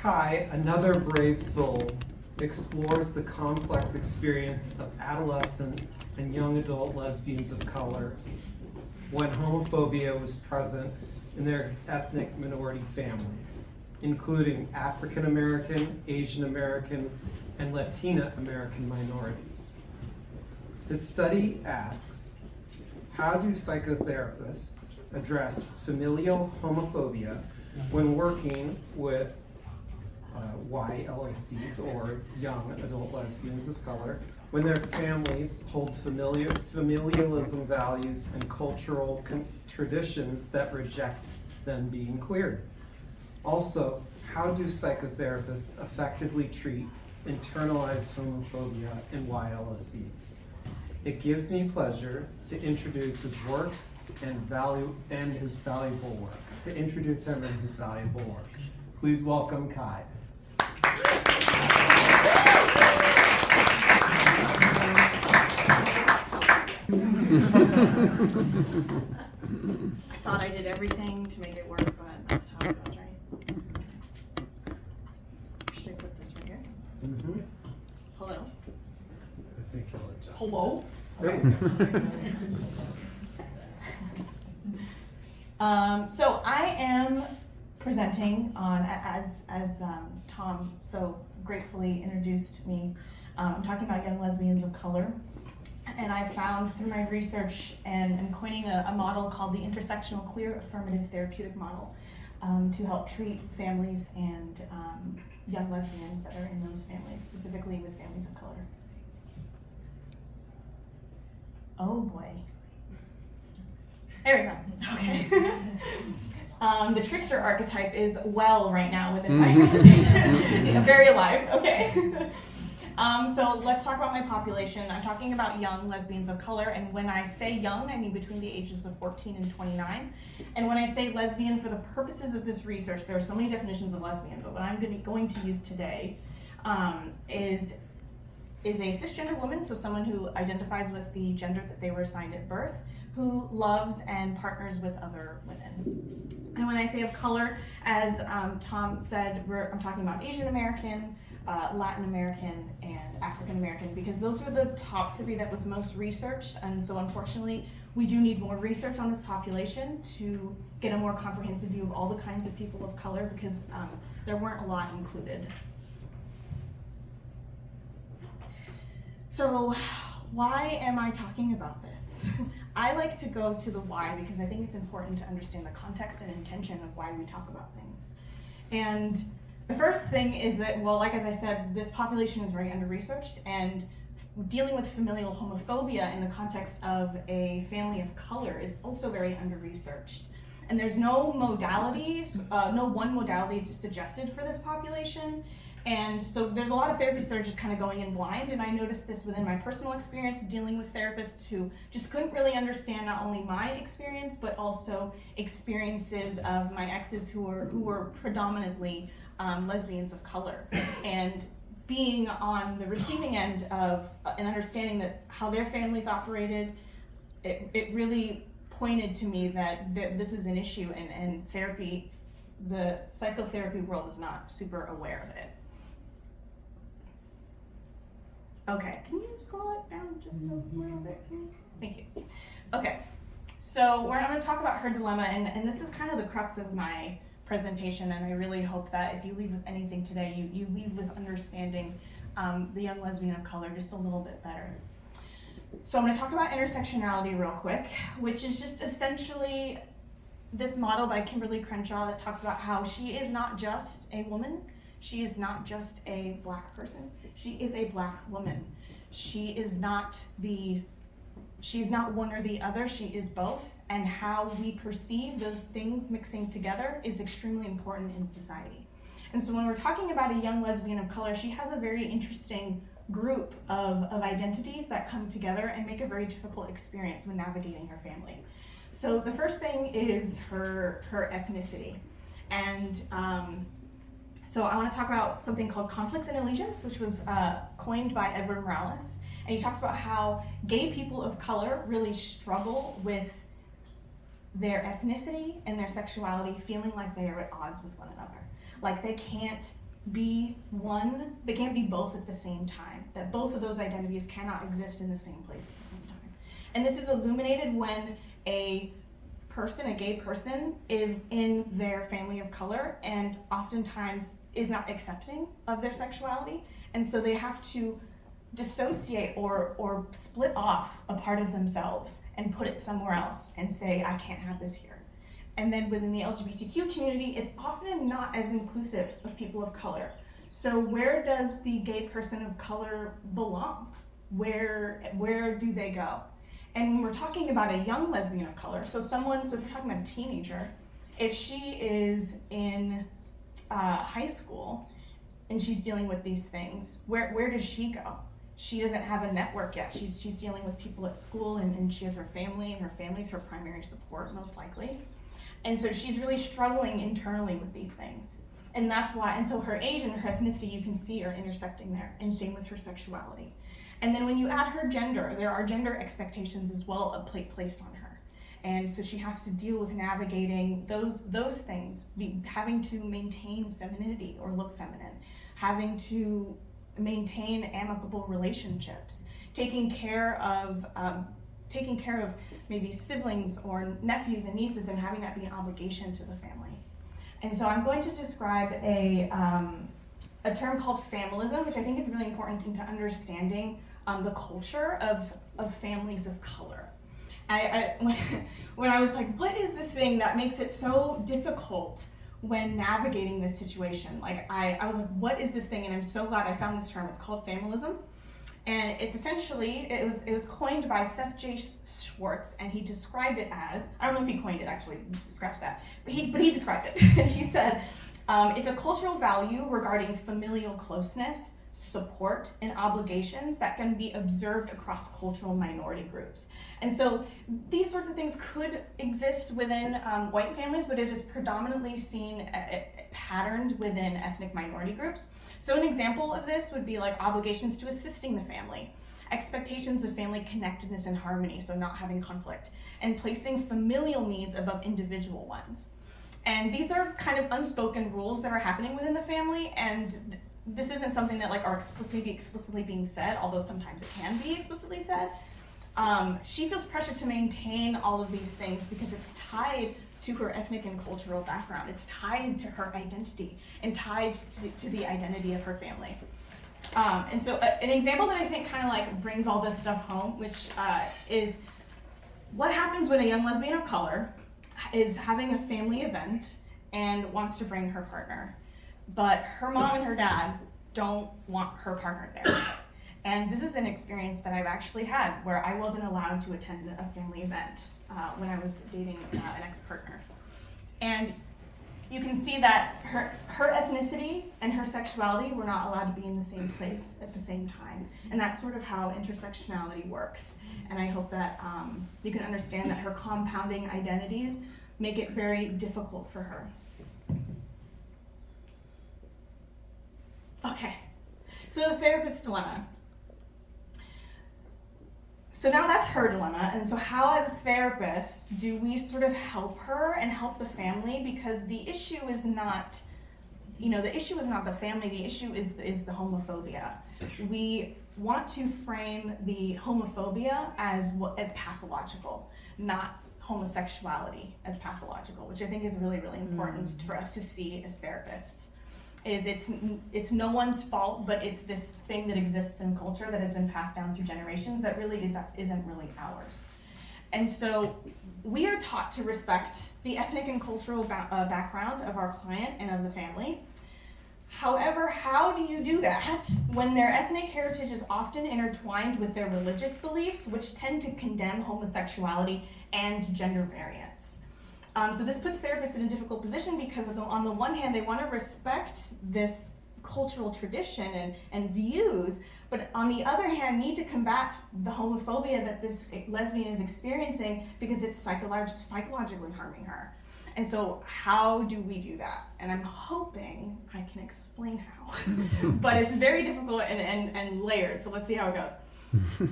Kai, another brave soul, explores the complex experience of adolescent and young adult lesbians of color when homophobia was present in their ethnic minority families, including African American, Asian American, and Latina American minorities. The study asks, how do psychotherapists address familial homophobia when working with YLOCs, or young adult lesbians of color, when their families hold familialism values and cultural traditions that reject them being queer? Also, how do psychotherapists effectively treat internalized homophobia in YLOCs? It gives me pleasure to introduce his work and his valuable work. To introduce him and his valuable work, please welcome Kai. I thought I did everything to make it work, but that's how it goes, right? Should I put this right here? Mm-hmm. Hello? I think he'll adjust. Hello? So I am presenting on, as Tom so gratefully introduced me, I'm talking about young lesbians of color. And I found through my research and coining a model called the Intersectional Queer Affirmative Therapeutic Model to help treat families and young lesbians that are in those families, specifically with families of color. Oh boy. There we go. Okay. The trickster archetype is well right now within my presentation. Very alive. Okay. So let's talk about my population. I'm talking about young lesbians of color, and when I say young, I mean between the ages of 14 and 29. And when I say lesbian, for the purposes of this research, there are so many definitions of lesbian, but what I'm going to use today is a cisgender woman, so someone who identifies with the gender that they were assigned at birth, who loves and partners with other women. And when I say of color, as Tom said, I'm talking about Asian American, Latin American, and African American, because those were the top three that was most researched. And so unfortunately, we do need more research on this population to get a more comprehensive view of all the kinds of people of color, because there weren't a lot included. So why am I talking about this? I like to go to the why because I think it's important to understand the context and intention of why we talk about things. And the first thing is that, well, like as I said, this population is very under-researched, and dealing with familial homophobia in the context of a family of color is also very under-researched. And there's no modalities, no one modality suggested for this population. And so there's a lot of therapists that are just kind of going in blind, and I noticed this within my personal experience dealing with therapists who just couldn't really understand not only my experience, but also experiences of my exes who were predominantly lesbians of color. And being on the receiving end of an understanding that how their families operated, it really pointed to me that this is an issue, and therapy, the psychotherapy world is not super aware of it. Okay, can you scroll it down just a little bit? Thank you. Okay, so I'm going to talk about her dilemma, and this is kind of the crux of my presentation, and I really hope that if you leave with anything today, you leave with understanding the young lesbian of color just a little bit better. So I'm going to talk about intersectionality real quick, which is just essentially this model by Kimberly Crenshaw that talks about how she is not just a woman, she is not just a black person, she is a black woman. She's not one or the other, she is both, and how we perceive those things mixing together is extremely important in society. And so when we're talking about a young lesbian of color, she has a very interesting group of identities that come together and make a very difficult experience when navigating her family. So the first thing is her ethnicity. And so I want to talk about something called conflicts and allegiance, which was coined by Edward Morales. And he talks about how gay people of color really struggle with their ethnicity and their sexuality, feeling like they are at odds with one another. Like they can't be one, they can't be both at the same time, that both of those identities cannot exist in the same place at the same time. And this is illuminated when a gay person, is in their family of color and oftentimes is not accepting of their sexuality. And so they have to dissociate or split off a part of themselves and put it somewhere else and say, I can't have this here. And then within the LGBTQ community, it's often not as inclusive of people of color. So where does the gay person of color belong? Where do they go? And when we're talking about a young lesbian of color, so if we're talking about a teenager, if she is in high school and she's dealing with these things, where does she go? She doesn't have a network yet. She's dealing with people at school, and she has her family, and her family's her primary support, most likely. And so she's really struggling internally with these things. And that's why, and so her age and her ethnicity, you can see, are intersecting there, and same with her sexuality. And then when you add her gender, there are gender expectations as well placed on her. And so she has to deal with navigating those things, having to maintain femininity or look feminine, having to maintain amicable relationships, taking care of maybe siblings or nephews and nieces, and having that be an obligation to the family. And so I'm going to describe a term called familism, which I think is really important into understanding the culture of families of color. When I was like, what is this thing that makes it so difficult when navigating this situation? Like I was like, what is this thing? And I'm so glad I found this term. It's called familism. And it's essentially, it was coined by Seth J. Schwartz, and he described it as, I don't know if he coined it actually, scratch that, but he described it. He said, it's a cultural value regarding familial closeness, support, and obligations that can be observed across cultural minority groups. And so these sorts of things could exist within white families, but it is predominantly seen patterned within ethnic minority groups. So an example of this would be like obligations to assisting the family, expectations of family connectedness and harmony, so not having conflict, and placing familial needs above individual ones. And these are kind of unspoken rules that are happening within the family, and this isn't something that like are explicitly being said, although sometimes it can be explicitly said. She feels pressure to maintain all of these things because it's tied to her ethnic and cultural background. It's tied to her identity and tied to the identity of her family. And so an example that I think kind of like brings all this stuff home, which is what happens when a young lesbian of color is having a family event and wants to bring her partner, but her mom and her dad don't want her partner there. And this is an experience that I've actually had where I wasn't allowed to attend a family event when I was dating an ex-partner. And you can see that her ethnicity and her sexuality were not allowed to be in the same place at the same time. And that's sort of how intersectionality works. And I hope that you can understand that her compounding identities make it very difficult for her. Okay, so the therapist's dilemma. So now that's her dilemma, and so how as therapists do we sort of help her and help the family? Because the issue is not, the issue is not the family, the issue is the homophobia. We want to frame the homophobia as pathological, not homosexuality as pathological, which I think is really, really important for us to see as therapists. It's no one's fault, but it's this thing that exists in culture that has been passed down through generations that really isn't really ours. And so we are taught to respect the ethnic and cultural background of our client and of the family. However, how do you do that when their ethnic heritage is often intertwined with their religious beliefs, which tend to condemn homosexuality and gender variance? So this puts therapists in a difficult position because on the one hand, they want to respect this cultural tradition and views, but on the other hand, need to combat the homophobia that this lesbian is experiencing because it's psychologically harming her. And so how do we do that? And I'm hoping I can explain how, but it's very difficult and layered, so let's see how it goes.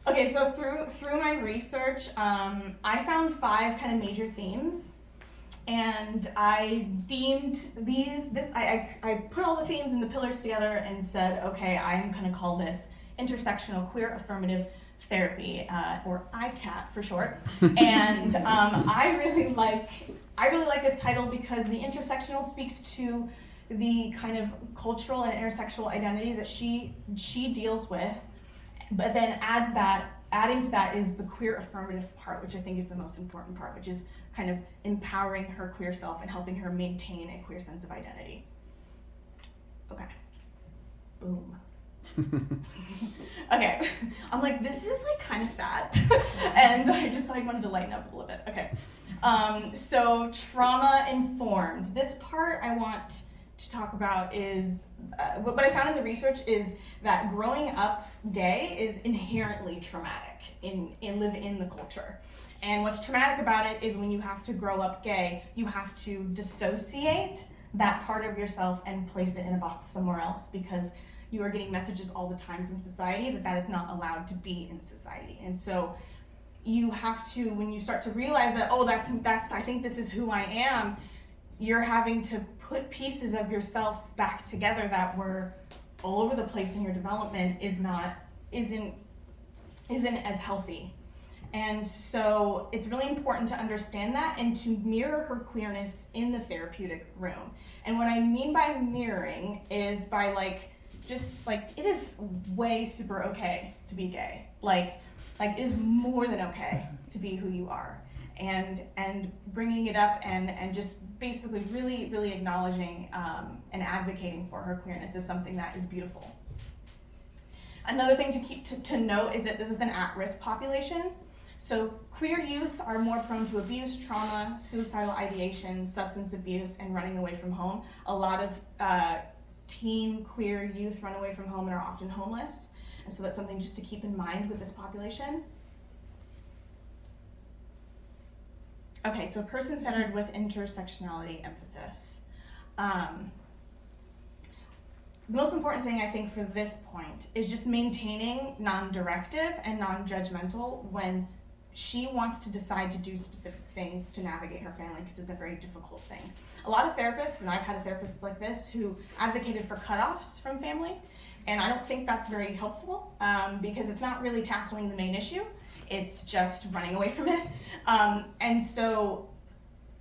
Okay, so through my research, I found 5 kind of major themes And I deemed I put all the themes and the pillars together and said, okay, I'm gonna call this Intersectional Queer Affirmative Therapy, or ICAT for short. And I really like this title because the intersectional speaks to the kind of cultural and intersectional identities that she deals with, but then adding to that is the queer affirmative part, which I think is the most important part, which is kind of empowering her queer self and helping her maintain a queer sense of identity. Okay. Boom. Okay. I'm like, this is like kind of sad. And I just like wanted to lighten up a little bit. Okay. So trauma informed. This part I want to talk about is what I found in the research is that growing up gay is inherently traumatic in the culture. And what's traumatic about it is when you have to grow up gay, you have to dissociate that part of yourself and place it in a box somewhere else because you are getting messages all the time from society that is not allowed to be in society. And so you have to, when you start to realize that, oh, that's I think this is who I am, you're having to put pieces of yourself back together that were all over the place in your development isn't as healthy. And so it's really important to understand that and to mirror her queerness in the therapeutic room. And what I mean by mirroring is by just it is way super okay to be gay. Like it is more than okay to be who you are. And bringing it up and just basically really, really acknowledging and advocating for her queerness is something that is beautiful. Another thing to note is that this is an at-risk population. So queer youth are more prone to abuse, trauma, suicidal ideation, substance abuse, and running away from home. A lot of teen queer youth run away from home and are often homeless. And so that's something just to keep in mind with this population. Okay, so person-centered with intersectionality emphasis. The most important thing I think for this point is just maintaining non-directive and non-judgmental when she wants to decide to do specific things to navigate her family, because it's a very difficult thing. A lot of therapists, and I've had a therapist like this, who advocated for cutoffs from family, and I don't think that's very helpful because it's not really tackling the main issue. It's just running away from it. And so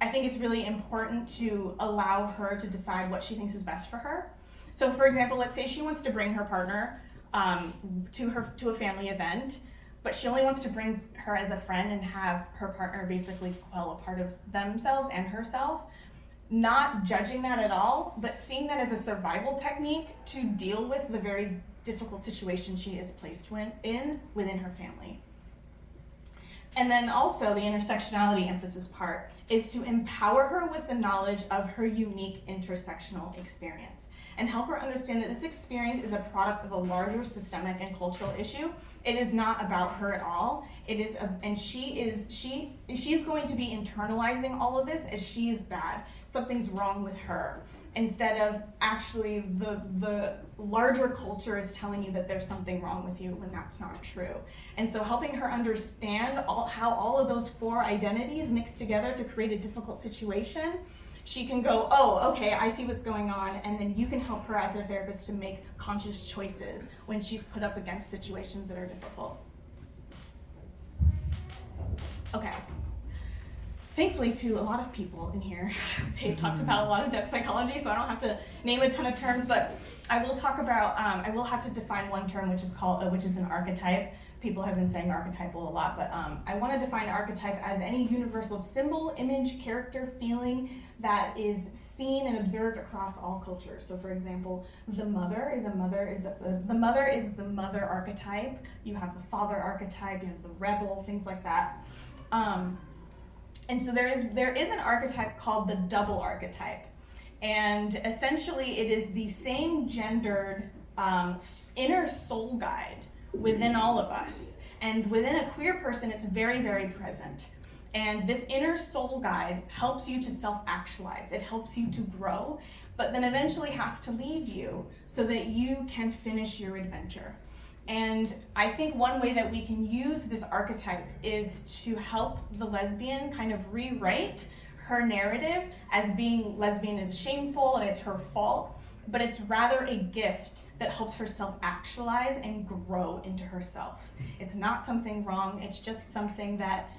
I think it's really important to allow her to decide what she thinks is best for her. So for example, let's say she wants to bring her partner to a family event, but she only wants to bring her as a friend and have her partner basically quell a part of themselves and herself. Not judging that at all, but seeing that as a survival technique to deal with the very difficult situation she is placed within her family. And then also the intersectionality emphasis part is to empower her with the knowledge of her unique intersectional experience and help her understand that this experience is a product of a larger systemic and cultural issue. It is not about her at all. It is, and she's going to be internalizing all of this as she is bad. Something's wrong with her. Instead of actually the larger culture is telling you that there's something wrong with you when that's not true. And so helping her understand how all of those four identities mix together to create a difficult situation, she can go, oh, okay, I see what's going on, and then you can help her as her therapist to make conscious choices when she's put up against situations that are difficult. Okay. Thankfully, to a lot of people in here, they talked about a lot of depth psychology, so I don't have to name a ton of terms, but I will talk about, I will have to define one term, which is an archetype. People have been saying archetypal a lot, but I want to define archetype as any universal symbol, image, character, feeling that is seen and observed across all cultures. So for example, the mother is the mother archetype. You have the father archetype, you have the rebel, things like that. And so there is an archetype called the double archetype. And essentially it is the same gendered inner soul guide within all of us. And within a queer person, it's very, very present. And this inner soul guide helps you to self-actualize. It helps you to grow, but then eventually has to leave you so that you can finish your adventure. And I think one way that we can use this archetype is to help the lesbian kind of rewrite her narrative as being lesbian is shameful and it's her fault, but it's rather a gift that helps her self-actualize and grow into herself. It's not something wrong, it's just something that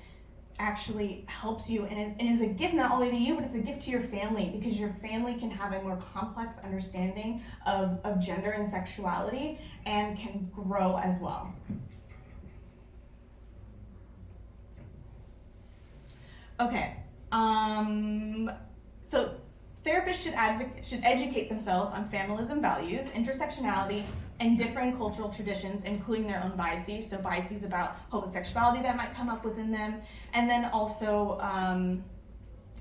actually helps you and is a gift not only to you, but it's a gift to your family, because your family can have a more complex understanding of gender and sexuality and can grow as well. Okay, so therapists should educate themselves on feminism values, intersectionality, and different cultural traditions, including their own biases. So biases about homosexuality that might come up within them, and then also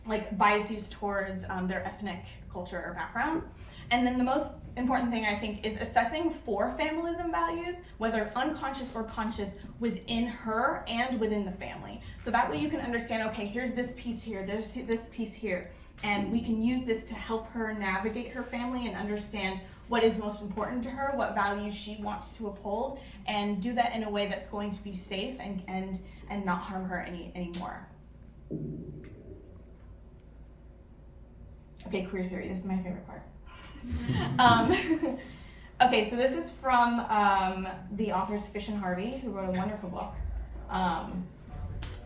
like biases towards their ethnic culture or background. And then the most important thing, I think, is assessing for feminism values, whether unconscious or conscious, within her and within the family. So that way you can understand, okay, here's this piece here, there's this piece here, and we can use this to help her navigate her family and understand what is most important to her, what values she wants to uphold, and do that in a way that's going to be safe and not harm her anymore. Okay, queer theory, this is my favorite part. Okay, so this is from the authors Fish and Harvey, who wrote a wonderful book.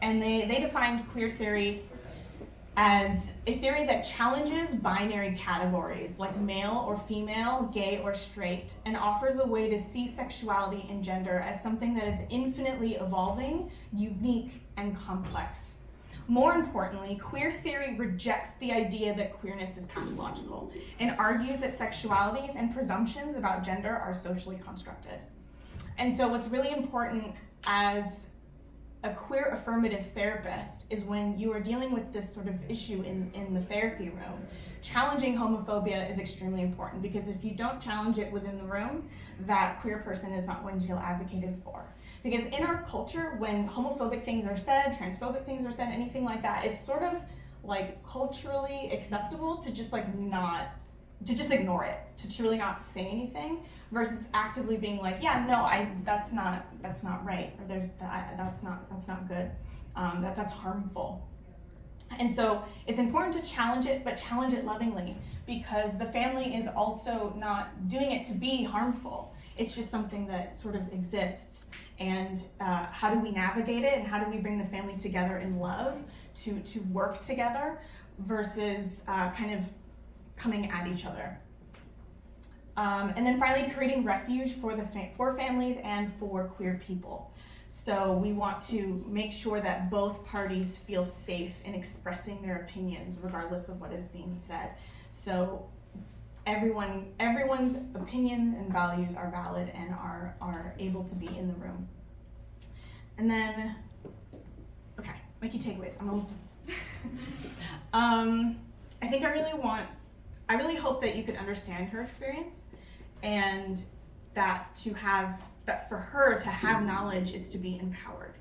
And they defined queer theory as a theory that challenges binary categories like male or female, gay or straight, and offers a way to see sexuality and gender as something that is infinitely evolving, unique, and complex. More importantly, queer theory rejects the idea that queerness is pathological and argues that sexualities and presumptions about gender are socially constructed. And so what's really important as a queer affirmative therapist is when you are dealing with this sort of issue in the therapy room, challenging homophobia is extremely important, because if you don't challenge it within the room, that queer person is not going to feel advocated for. Because in our culture, when homophobic things are said, transphobic things are said, anything like that, it's sort of like culturally acceptable to just like not, to just ignore it, to really not say anything, versus actively being like, yeah, no, that's not right, or that's not good, that's harmful. And so it's important to challenge it, but challenge it lovingly, because the family is also not doing it to be harmful. It's just something that sort of exists. And how do we navigate it, and how do we bring the family together in love to work together versus kind of coming at each other. And then finally, creating refuge for families and for queer people. So we want to make sure that both parties feel safe in expressing their opinions regardless of what is being said. So everyone's opinions and values are valid and are able to be in the room. And then, okay, my key takeaways, I'm almost done. I think I really hope that you could understand her experience, and that for her to have knowledge is to be empowered.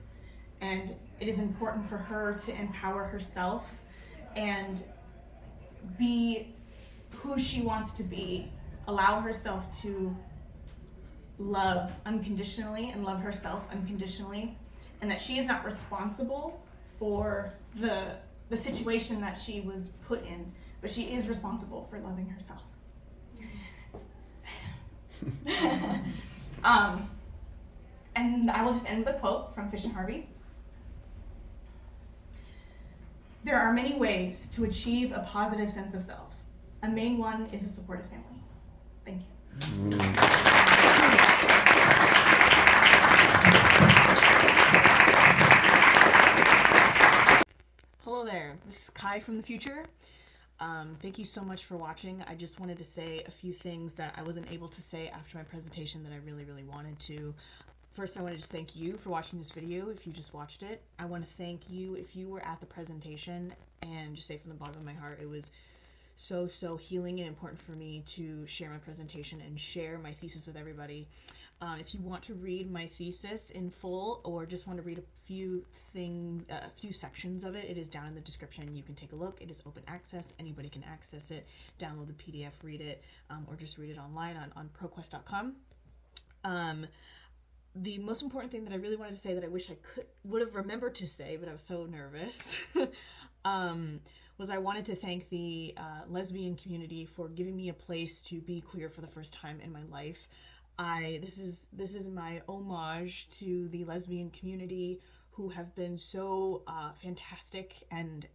And it is important for her to empower herself and be who she wants to be, allow herself to love unconditionally and love herself unconditionally, and that she is not responsible for the situation that she was put in, but she is responsible for loving herself. And I will just end with a quote from Fish and Harvey. There are many ways to achieve a positive sense of self. A main one is a supportive family. Thank you. Hello there, this is Kai from the future. Thank you so much for watching. I just wanted to say a few things that I wasn't able to say after my presentation that I really, really wanted to. First, I want to just thank you for watching this video if you just watched it. I want to thank you if you were at the presentation, and just say from the bottom of my heart, it was so healing and important for me to share my presentation and share my thesis with everybody. If you want to read my thesis in full, or just want to read a few sections of it, it is down in the description. You can take a look. It is open access. Anybody can access it, download the PDF, read it, or just read it online on proquest.com. The most important thing that I really wanted to say that I wish I would have remembered to say, but I was so nervous, was I wanted to thank the lesbian community for giving me a place to be queer for the first time in my life. This is my homage to the lesbian community, who have been so fantastic and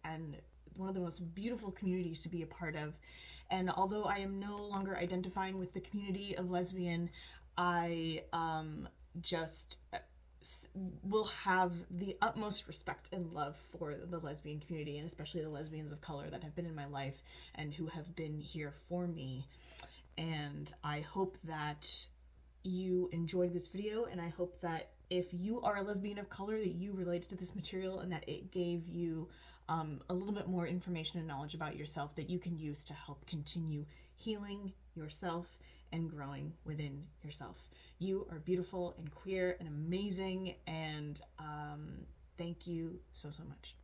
one of the most beautiful communities to be a part of. And although I am no longer identifying with the community of lesbian, I just will have the utmost respect and love for the lesbian community, and especially the lesbians of color that have been in my life and who have been here for me. And I hope that you enjoyed this video, and I hope that if you are a lesbian of color, that you related to this material and that it gave you a little bit more information and knowledge about yourself that you can use to help continue healing yourself and growing within yourself. You are beautiful and queer and amazing, and thank you so much.